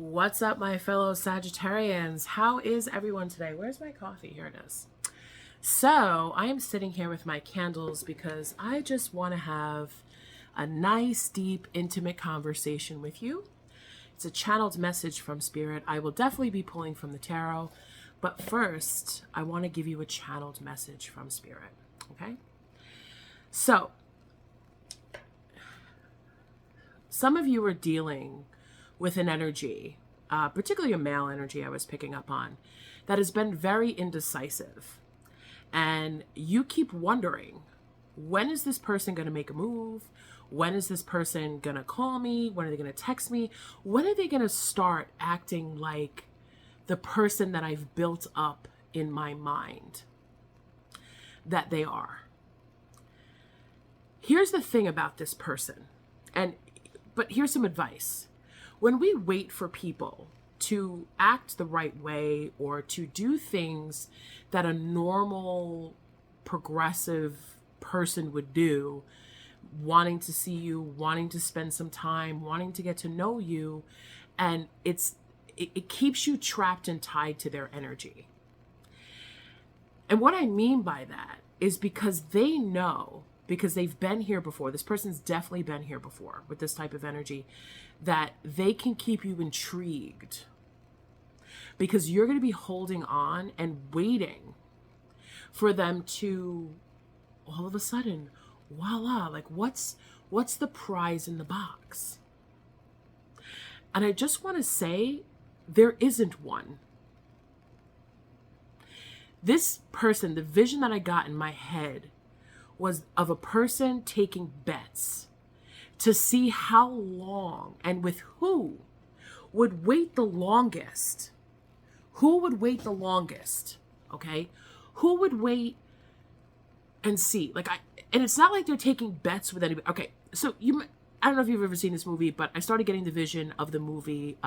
What's up, my fellow Sagittarians? How is everyone today? Where's my coffee? Here it is. So I am sitting here with my candles because I just want to have a nice, deep, intimate conversation with you. It's a channeled message from Spirit. I will definitely be pulling from the tarot, but first I want to give you a channeled message from Spirit. Okay? So some of you are dealing with an energy, particularly a male energy I was picking up on, that has been very indecisive. And you keep wondering, when is this person going to make a move? When is this person going to call me? When are they going to text me? When are they going to start acting like the person that I've built up in my mind that they are? Here's the thing about this person, but here's some advice. When we wait for people to act the right way or to do things that a normal, progressive person would do, wanting to see you, wanting to spend some time, wanting to get to know you, and it keeps you trapped and tied to their energy. And what I mean by that is because they know, because they've been here before, this person's definitely been here before with this type of energy, that they can keep you intrigued because you're going to be holding on and waiting for them to all of a sudden, voila, like what's the prize in the box? And I just want to say, there isn't one. This person, the vision that I got in my head was of a person taking bets to see how long and with who would wait the longest. Who would wait the longest? Okay? Who would wait and see? And it's not like they're taking bets with anybody. Okay, so I don't know if you've ever seen this movie, but I started getting the vision of the movie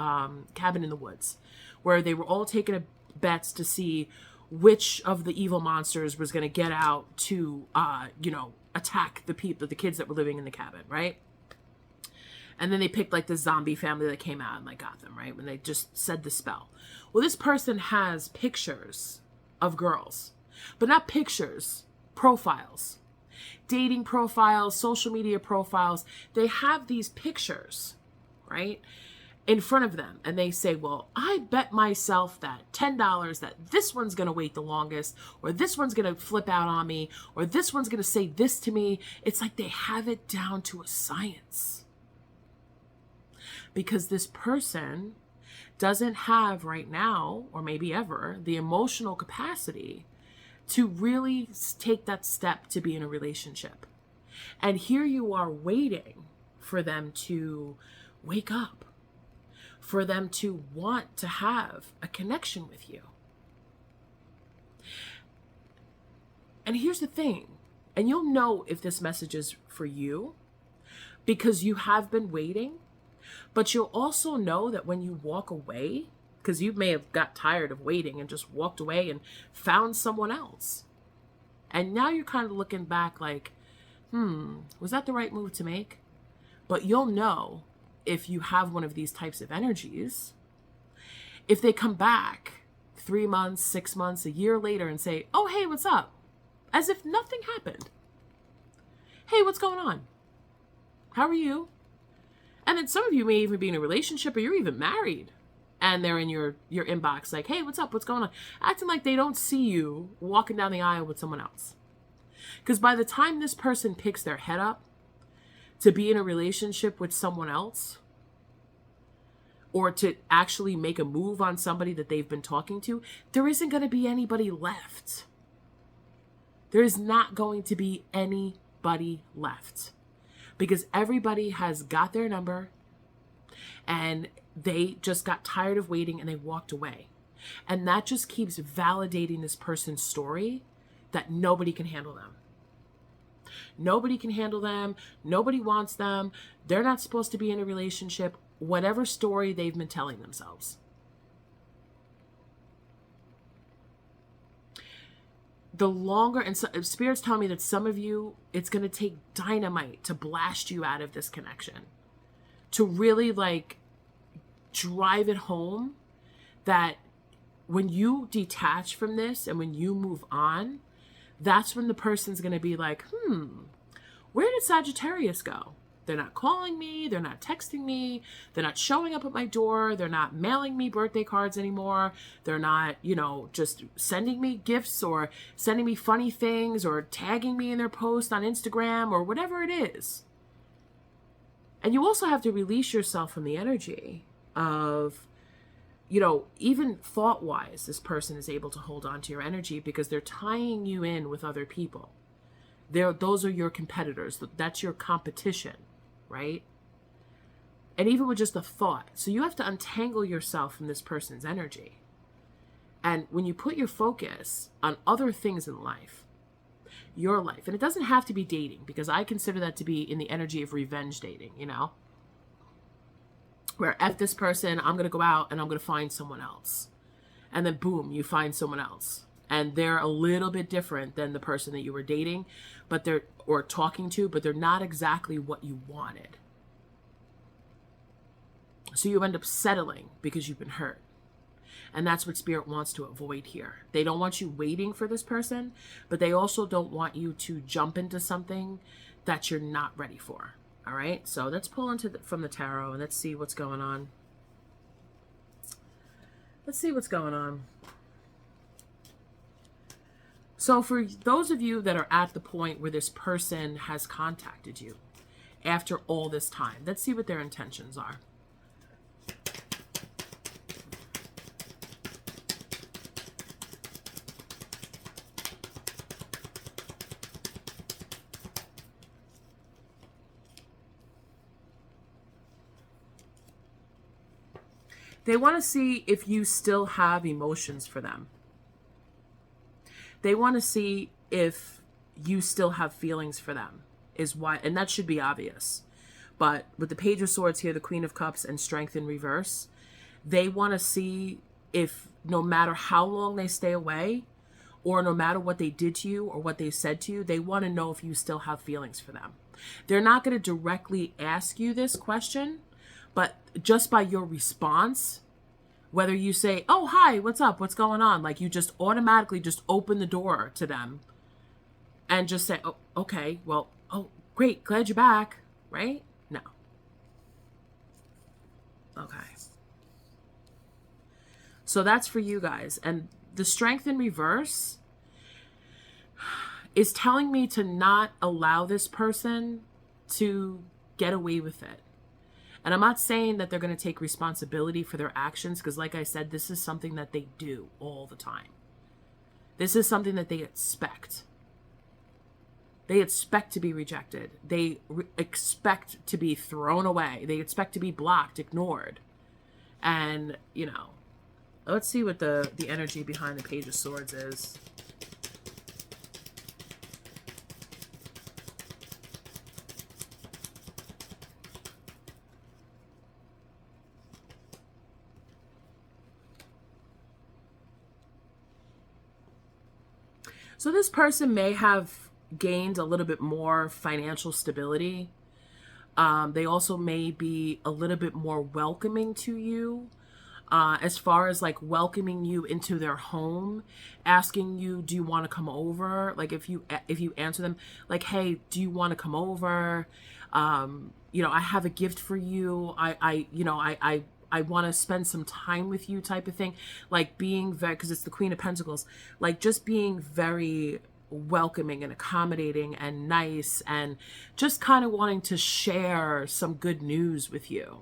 Cabin in the Woods, where they were all taking bets to see which of the evil monsters was going to get out to, attack the kids that were living in the cabin, right? And then they picked like the zombie family that came out and like got them, right? When they just said the spell. Well, this person has pictures of girls, but not pictures, profiles, dating profiles, social media profiles. They have these pictures, right, in front of them. And they say, well, I bet myself that $10 that this one's going to wait the longest, or this one's going to flip out on me, or this one's going to say this to me. It's like they have it down to a science. Because this person doesn't have right now, or maybe ever, the emotional capacity to really take that step to be in a relationship. And here you are waiting for them to wake up, for them to want to have a connection with you. And here's the thing, and you'll know if this message is for you because you have been waiting, but you'll also know that when you walk away, because you may have got tired of waiting and just walked away and found someone else. And now you're kind of looking back like, was that the right move to make? But you'll know if you have one of these types of energies, if they come back 3 months, 6 months, a year later and say, oh, hey, what's up? As if nothing happened. Hey, what's going on? How are you? And then some of you may even be in a relationship or you're even married. And they're in your inbox like, hey, what's up? What's going on? Acting like they don't see you walking down the aisle with someone else. Because by the time this person picks their head up to be in a relationship with someone else, or to actually make a move on somebody that they've been talking to, there isn't going to be anybody left. There is not going to be anybody left. Because everybody has got their number and they just got tired of waiting and they walked away. And that just keeps validating this person's story that nobody can handle them. Nobody can handle them. Nobody wants them. They're not supposed to be in a relationship. Whatever story they've been telling themselves. The longer, and so, Spirit's telling me that some of you, it's going to take dynamite to blast you out of this connection. To really drive it home that when you detach from this and when you move on, that's when the person's going to be like, where did Sagittarius go? They're not calling me. They're not texting me. They're not showing up at my door. They're not mailing me birthday cards anymore. They're not, just sending me gifts or sending me funny things or tagging me in their post on Instagram or whatever it is. And you also have to release yourself from the energy of, even thought-wise, this person is able to hold on to your energy because they're tying you in with other people. Those are your competitors. That's your competition, right? And even with just a thought. So you have to untangle yourself from this person's energy. And when you put your focus on other things in life, your life, and it doesn't have to be dating, because I consider that to be in the energy of revenge dating, where F this person, I'm going to go out and I'm going to find someone else. And then boom, you find someone else. And they're a little bit different than the person that you were dating, or talking to, but they're not exactly what you wanted. So you end up settling because you've been hurt. And that's what Spirit wants to avoid here. They don't want you waiting for this person, but they also don't want you to jump into something that you're not ready for. All right, so let's pull from the tarot and let's see what's going on. Let's see what's going on. So for those of you that are at the point where this person has contacted you after all this time, let's see what their intentions are. They want to see if you still have emotions for them. They want to see if you still have feelings for them, and that should be obvious. But with the Page of Swords here, the Queen of Cups, and Strength in reverse, they want to see if no matter how long they stay away, or no matter what they did to you or what they said to you, they want to know if you still have feelings for them. They're not going to directly ask you this question, but just by your response, whether you say, oh, hi, what's up? What's going on? Like you just automatically just open the door to them and just say, oh, okay, well, oh, great. Glad you're back. Right? No. Okay. So that's for you guys. And the Strength in reverse is telling me to not allow this person to get away with it. And I'm not saying that they're going to take responsibility for their actions, because like I said, this is something that they do all the time. This is something that they expect. They expect to be rejected. They expect to be thrown away. They expect to be blocked, ignored. And, let's see what the energy behind the Page of Swords is. So this person may have gained a little bit more financial stability. They also may be a little bit more welcoming to you, as far as like welcoming you into their home, asking you, do you want to come over? Like if you answer them like, hey, do you want to come over? I have a gift for you. I want to spend some time with you type of thing. Like being very, because it's the Queen of Pentacles, like just being very welcoming and accommodating and nice and just kind of wanting to share some good news with you.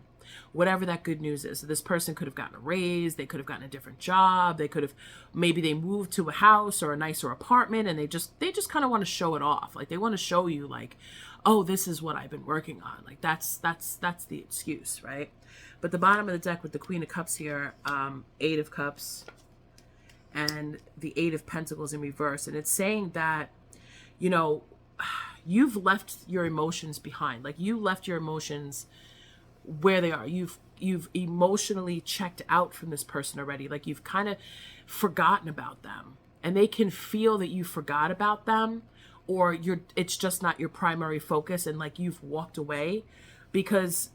Whatever that good news is. So this person could have gotten a raise. They could have gotten a different job. Maybe they moved to a house or a nicer apartment and they just kind of want to show it off. Like they want to show you like, oh, this is what I've been working on. Like that's the excuse, right? But the bottom of the deck with the Queen of Cups here, 8 of Cups, and the 8 of Pentacles in reverse. And it's saying that, you've left your emotions behind. Like you left your emotions where they are. You've emotionally checked out from this person already. Like you've kind of forgotten about them. And they can feel that you forgot about them, or it's just not your primary focus and like you've walked away because,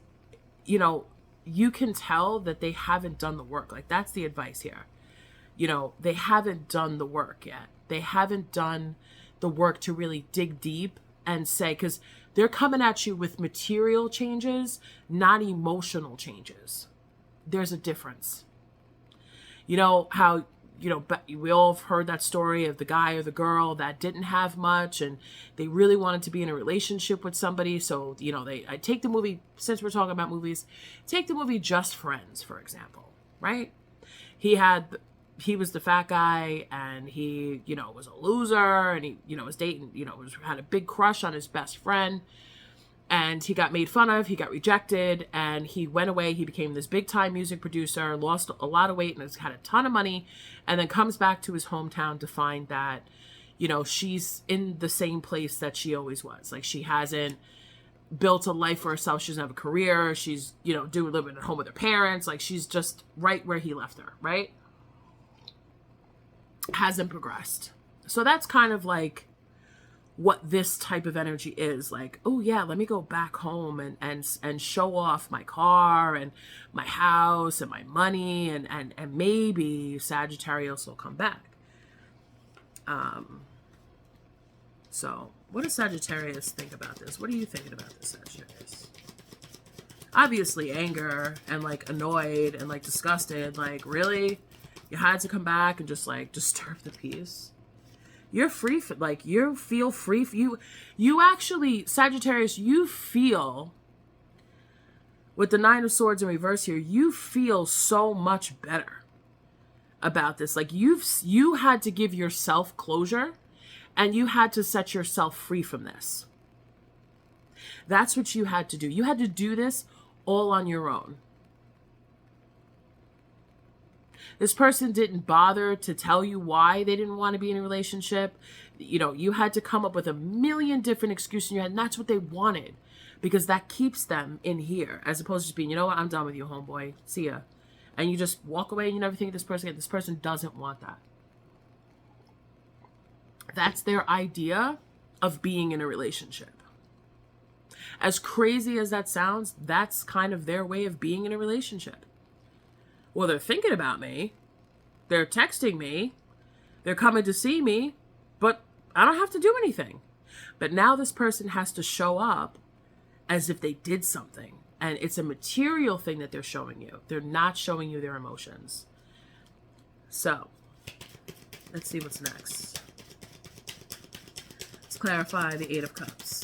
you can tell that they haven't done the work. Like, that's the advice here. You know, they haven't done the work yet. They haven't done the work to really dig deep and say, because they're coming at you with material changes, not emotional changes. There's a difference. You know how, you know, we all have heard that story of the guy or the girl that didn't have much and they really wanted to be in a relationship with somebody. So, you know, I take the movie, since we're talking about movies, take the movie Just Friends, for example, right? He was the fat guy and he, you know, was a loser and he, you know, was dating, you know, had a big crush on his best friend. And he got made fun of, he got rejected, and he went away. He became this big-time music producer, lost a lot of weight, and has had a ton of money, and then comes back to his hometown to find that, you know, she's in the same place that she always was. Like, she hasn't built a life for herself. She doesn't have a career. She's, you know, living at home with her parents. Like, she's just right where he left her, right? Hasn't progressed. So that's kind of like what this type of energy is. Like, oh yeah, let me go back home and show off my car and my house and my money and maybe Sagittarius will come back. So what does Sagittarius think about this? What are you thinking about this, Sagittarius? Obviously anger and like annoyed and like disgusted. Like, really? You had to come back and just like disturb the peace? You're free for, like, you feel free for you actually, Sagittarius, you feel, with the Nine of Swords in reverse here, you feel so much better about this. Like, you had to give yourself closure and you had to set yourself free from this. That's what you had to do. You had to do this all on your own. This person didn't bother to tell you why they didn't want to be in a relationship. You know, you had to come up with a million different excuses in your head, and that's what they wanted, because that keeps them in here, as opposed to just being, you know what, I'm done with you, homeboy. See ya. And you just walk away and you never think of this person again. This person doesn't want that. That's their idea of being in a relationship. As crazy as that sounds, that's kind of their way of being in a relationship. Well, they're thinking about me, they're texting me, they're coming to see me, but I don't have to do anything. But now this person has to show up as if they did something. And it's a material thing that they're showing you. They're not showing you their emotions. So, let's see what's next. Let's clarify the Eight of Cups.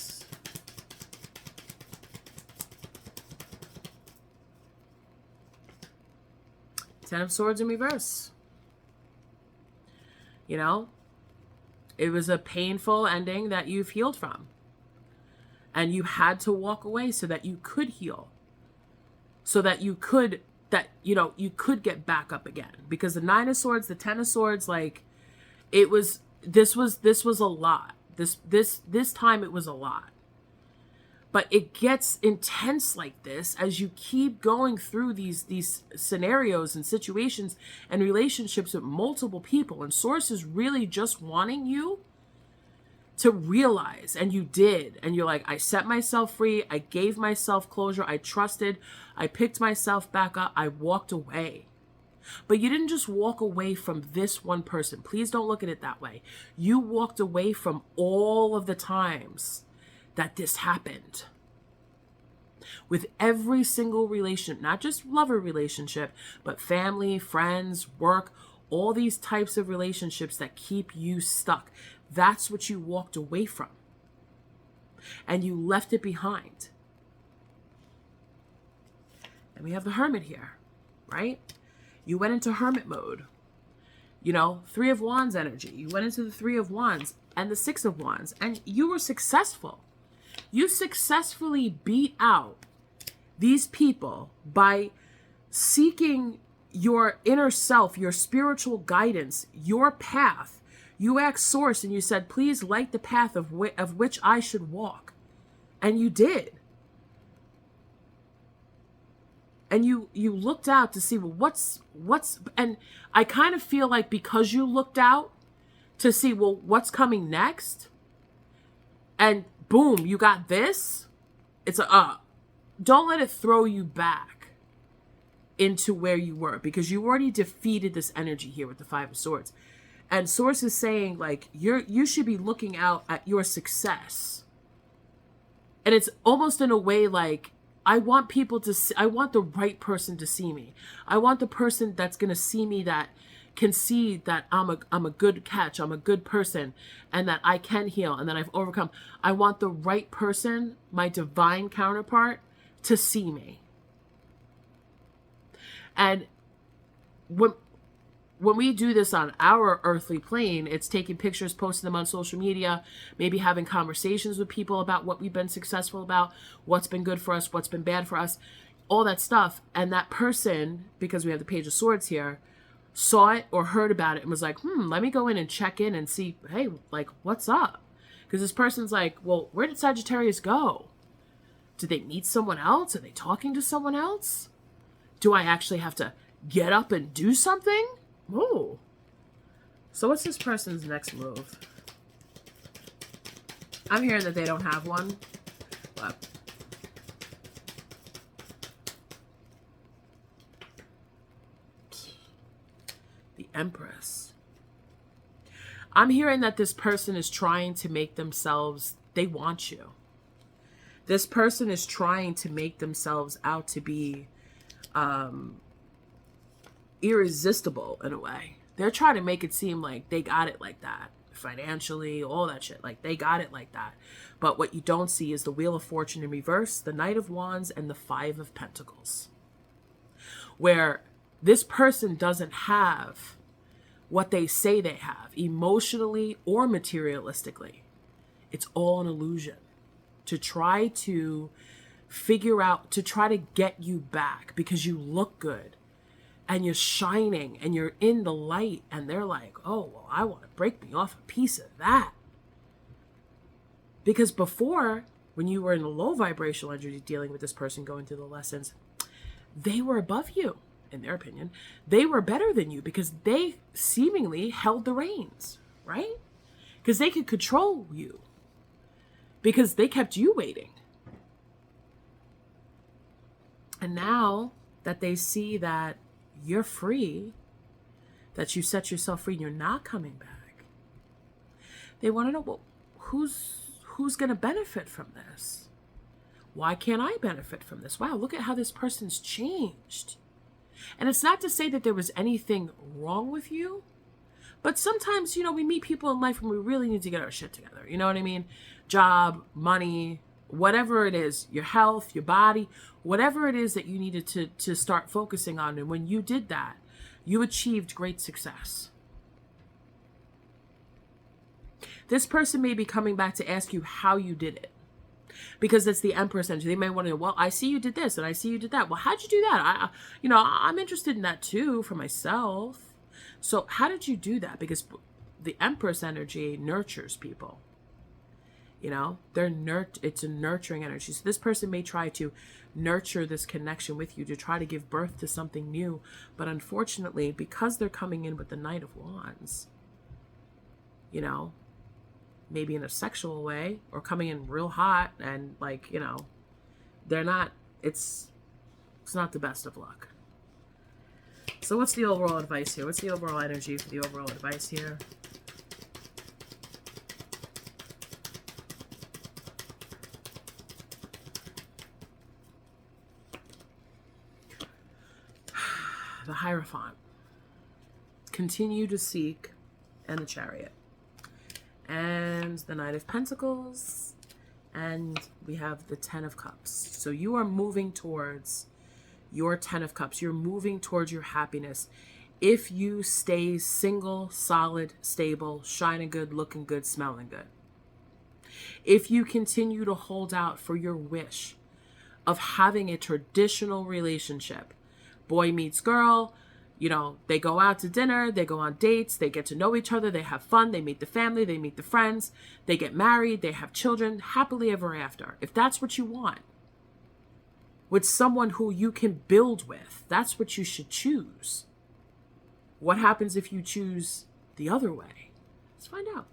Ten of Swords in reverse. You know, it was a painful ending that you've healed from. And you had to walk away so that you could heal. So that you could get back up again. Because the Nine of Swords, the Ten of Swords, like, this was a lot. This time it was a lot. But it gets intense like this as you keep going through these scenarios and situations and relationships with multiple people. And Source is really just wanting you to realize, and you did. And you're like, I set myself free. I gave myself closure. I trusted. I picked myself back up. I walked away. But you didn't just walk away from this one person. Please don't look at it that way. You walked away from all of the times that this happened. With every single relationship, not just lover relationship, but family, friends, work, all these types of relationships that keep you stuck. That's what you walked away from. And you left it behind. And we have the Hermit here, right? You went into Hermit mode. You know, Three of Wands energy. You went into the Three of Wands and the Six of Wands, and you were successful. You successfully beat out these people by seeking your inner self, your spiritual guidance, your path. You asked Source and you said, please light the path of which I should walk. And you did. And you looked out to see, well, what's, and I kind of feel like because you looked out to see, well, what's coming next? And boom, you got this. It's don't let it throw you back. into where you were, because you already defeated this energy here with the Five of Swords. And Source is saying, like, you should be looking out at your success. And it's almost in a way like, I want people to see, I want the right person to see me. I want the person that's going to see me, that can see that I'm a good catch, I'm a good person, and that I can heal, and that I've overcome. I want the right person, my divine counterpart, to see me. And when we do this on our earthly plane, it's taking pictures, posting them on social media, maybe having conversations with people about what we've been successful about, what's been good for us, what's been bad for us, all that stuff. And that person, because we have the Page of Swords here, saw it or heard about it and was like, let me go in and check in and see, hey, like, what's up? Because this person's like, well, where did Sagittarius go? Did they meet someone else? Are they talking to someone else? Do I actually have to get up and do something? Oh. So what's this person's next move? I'm hearing that they don't have one, but the Empress. I'm hearing that this person is trying to make themselves, they want you. This person is trying to make themselves out to be irresistible in a way. They're trying to make it seem like they got it like that. Financially, all that shit. Like, they got it like that. But what you don't see is the Wheel of Fortune in reverse, the Knight of Wands, and the Five of Pentacles. Where this person doesn't have what they say they have, emotionally or materialistically. It's all an illusion to try to figure out, to try to get you back because you look good and you're shining and you're in the light, and they're like, oh, well, I want to break me off a piece of that. Because before, when you were in a low vibrational energy dealing with this person, going through the lessons, they were above you. In their opinion, they were better than you because they seemingly held the reins, right? Because they could control you, because they kept you waiting. And now that they see that you're free, that you set yourself free and you're not coming back, they want to know, well, who's going to benefit from this? Why can't I benefit from this? Wow, look at how this person's changed. And it's not to say that there was anything wrong with you, but sometimes, we meet people in life and we really need to get our shit together. You know what I mean? Job, money, whatever it is, your health, your body, whatever it is that you needed to start focusing on. And when you did that, you achieved great success. This person may be coming back to ask you how you did it. Because it's the Empress energy. They may want to know, well, I see you did this and I see you did that. Well, how'd you do that? I'm interested in that too for myself. So how did you do that? Because the Empress energy nurtures people. It's a nurturing energy. So this person may try to nurture this connection with you, to try to give birth to something new. But unfortunately, because they're coming in with the Knight of Wands, maybe in a sexual way, or coming in real hot and they're not, it's not the best of luck. So what's the overall advice here? What's the overall energy for the overall advice here? The Hierophant. Continue to seek, and the Chariot. And the Knight of Pentacles, and we have the Ten of Cups. So you are moving towards your Ten of Cups. You're moving towards your happiness. If you stay single, solid, stable, shining good, looking good, smelling good. If you continue to hold out for your wish of having a traditional relationship, boy meets girl, they go out to dinner, they go on dates, they get to know each other, they have fun, they meet the family, they meet the friends, they get married, they have children, happily ever after. If that's what you want, with someone who you can build with, that's what you should choose. What happens if you choose the other way? Let's find out.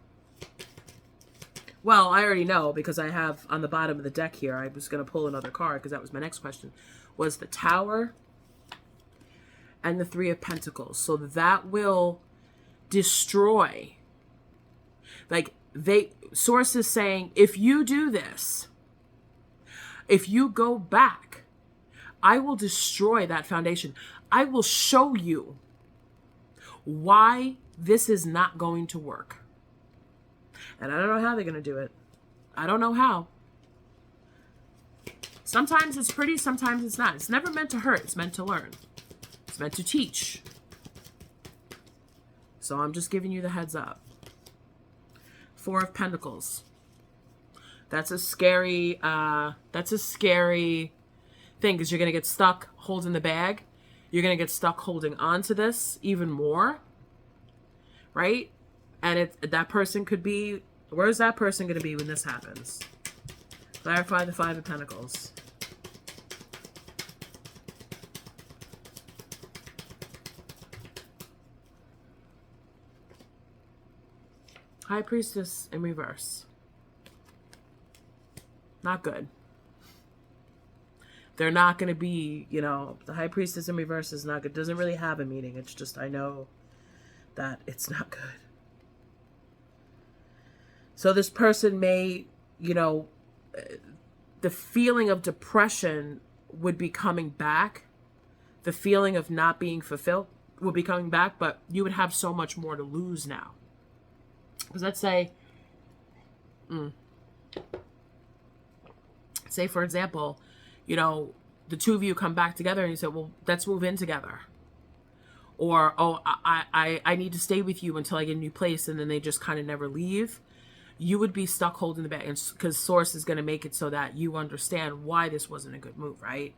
Well, I already know, because I have on the bottom of the deck here, I was going to pull another card because that was my next question, was the Tower and the Three of Pentacles. So that will destroy. Like, Source is saying, if you do this, if you go back, I will destroy that foundation. I will show you why this is not going to work. And I don't know how they're going to do it. I don't know how. Sometimes it's pretty, sometimes it's not. It's never meant to hurt. It's meant to learn. It's meant to teach. So I'm just giving you the heads up. Four of Pentacles. That's a scary thing, because you're going to get stuck holding the bag. You're going to get stuck holding on to this even more. Right? And that person could be, where's that person going to be when this happens? Clarify the Five of Pentacles. High Priestess in reverse. Not good. They're not going to be, the High Priestess in reverse is not good. Doesn't really have a meaning. It's just, I know that it's not good. So this person may, the feeling of depression would be coming back. The feeling of not being fulfilled would be coming back, but you would have so much more to lose now. Because let's say, for example, the two of you come back together and you say, well, let's move in together. Or, oh, I need to stay with you until I get a new place, and then they just kind of never leave. You would be stuck holding the bag, because Source is going to make it so that you understand why this wasn't a good move, right?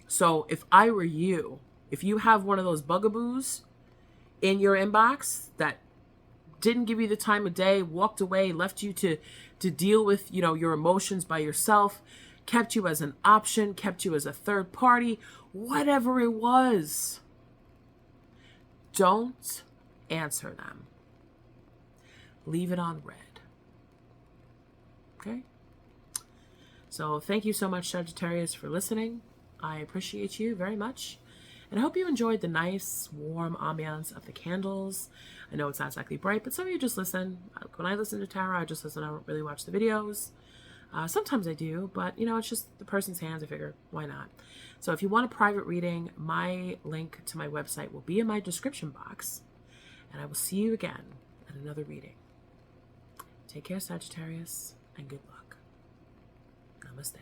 So if I were you, if you have one of those bugaboos in your inbox that didn't give you the time of day, walked away, left you to deal with, your emotions by yourself, kept you as an option, kept you as a third party, whatever it was, don't answer them. Leave it on red. Okay? So thank you so much, Sagittarius, for listening. I appreciate you very much. And I hope you enjoyed the nice, warm ambiance of the candles. I know it's not exactly bright, but some of you just listen. When I listen to tarot, I just listen. I don't really watch the videos. Sometimes I do, but, it's just the person's hands. I figure, why not? So if you want a private reading, my link to my website will be in my description box. And I will see you again at another reading. Take care, Sagittarius, and good luck. Namaste.